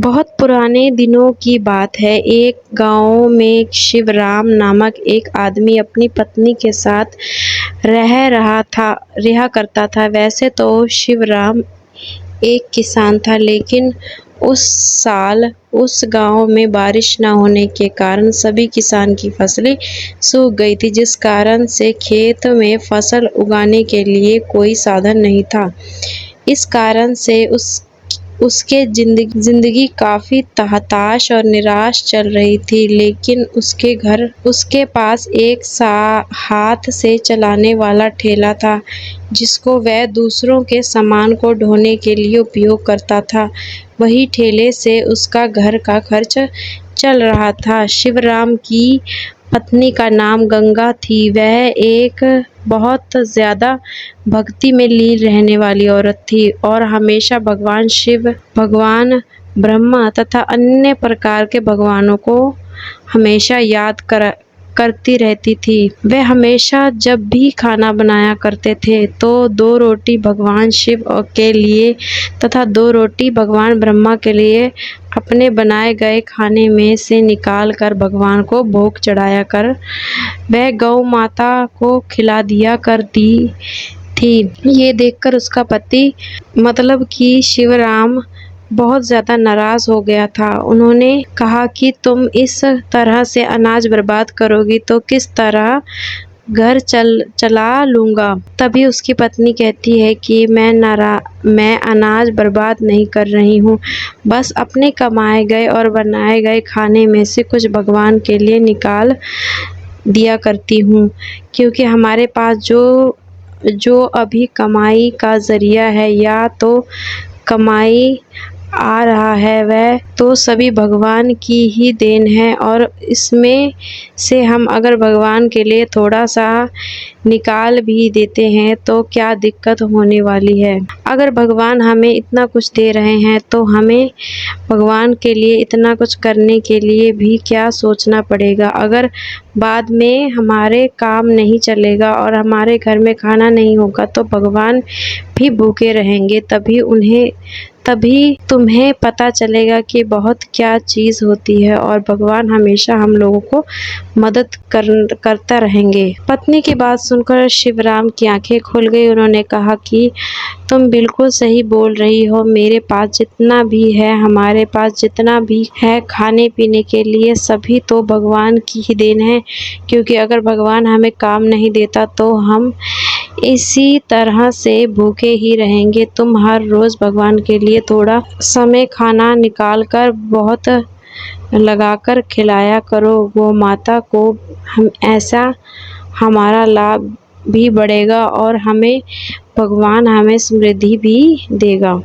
बहुत पुराने दिनों की बात है। एक गांव में शिवराम नामक एक आदमी अपनी पत्नी के साथ रहा करता था। वैसे तो शिवराम एक किसान था, लेकिन उस साल उस गांव में बारिश न होने के कारण सभी किसान की फसलें सूख गई थी, जिस कारण से खेत में फसल उगाने के लिए कोई साधन नहीं था। इस कारण से उसके जिंदगी काफी हताश और निराश चल रही थी। लेकिन उसके पास एक हाथ से चलाने वाला ठेला था, जिसको वह दूसरों के सामान को ढोने के लिए उपयोग करता था। वही ठेले से उसका घर का खर्च चल रहा था। शिवराम की पत्नी का नाम गंगा थी। वह एक बहुत ज्यादा भक्ति में लीन रहने वाली औरत थी और हमेशा भगवान शिव, भगवान ब्रह्मा तथा अन्य प्रकार के भगवानों को हमेशा याद करती रहती थी। वे हमेशा जब भी खाना बनाया करते थे तो 2 रोटी भगवान शिव के लिए तथा 2 रोटी भगवान ब्रह्मा के लिए अपने बनाए गए खाने में से निकाल कर भगवान को भोग चढ़ाया कर वह गौ माता को खिला दिया करती थी। ये देखकर उसका पति मतलब कि शिवराम बहुत ज़्यादा नाराज़ हो गया था। उन्होंने कहा कि तुम इस तरह से अनाज बर्बाद करोगी तो किस तरह घर चला लूँगा। तभी उसकी पत्नी कहती है कि मैं अनाज बर्बाद नहीं कर रही हूँ, बस अपने कमाए गए और बनाए गए खाने में से कुछ भगवान के लिए निकाल दिया करती हूँ, क्योंकि हमारे पास जो अभी कमाई का ज़रिया है या तो कमाई आ रहा है, वह तो सभी भगवान की ही देन है। और इसमें से हम अगर भगवान के लिए थोड़ा सा निकाल भी देते हैं तो क्या दिक्कत होने वाली है। अगर भगवान हमें इतना कुछ दे रहे हैं तो हमें भगवान के लिए इतना कुछ करने के लिए भी क्या सोचना पड़ेगा। अगर बाद में हमारे काम नहीं चलेगा और हमारे घर में खाना नहीं होगा तो भगवान भी भूखे रहेंगे। तभी तुम्हें पता चलेगा कि बहुत क्या चीज़ होती है और भगवान हमेशा हम लोगों को मदद करता रहेंगे। पत्नी की बात सुनकर शिवराम की आंखें खुल गई। उन्होंने कहा कि तुम बिल्कुल सही बोल रही हो। मेरे पास जितना भी है, हमारे पास जितना भी है खाने पीने के लिए, सभी तो भगवान की ही देन है, क्योंकि अगर भगवान हमें काम नहीं देता तो हम इसी तरह से भूखे ही रहेंगे। तुम हर रोज़ भगवान के लिए थोड़ा समय खाना निकाल कर बहुत लगाकर खिलाया करो गौ माता को। हम ऐसा हमारा लाभ भी बढ़ेगा और भगवान हमें समृद्धि भी देगा।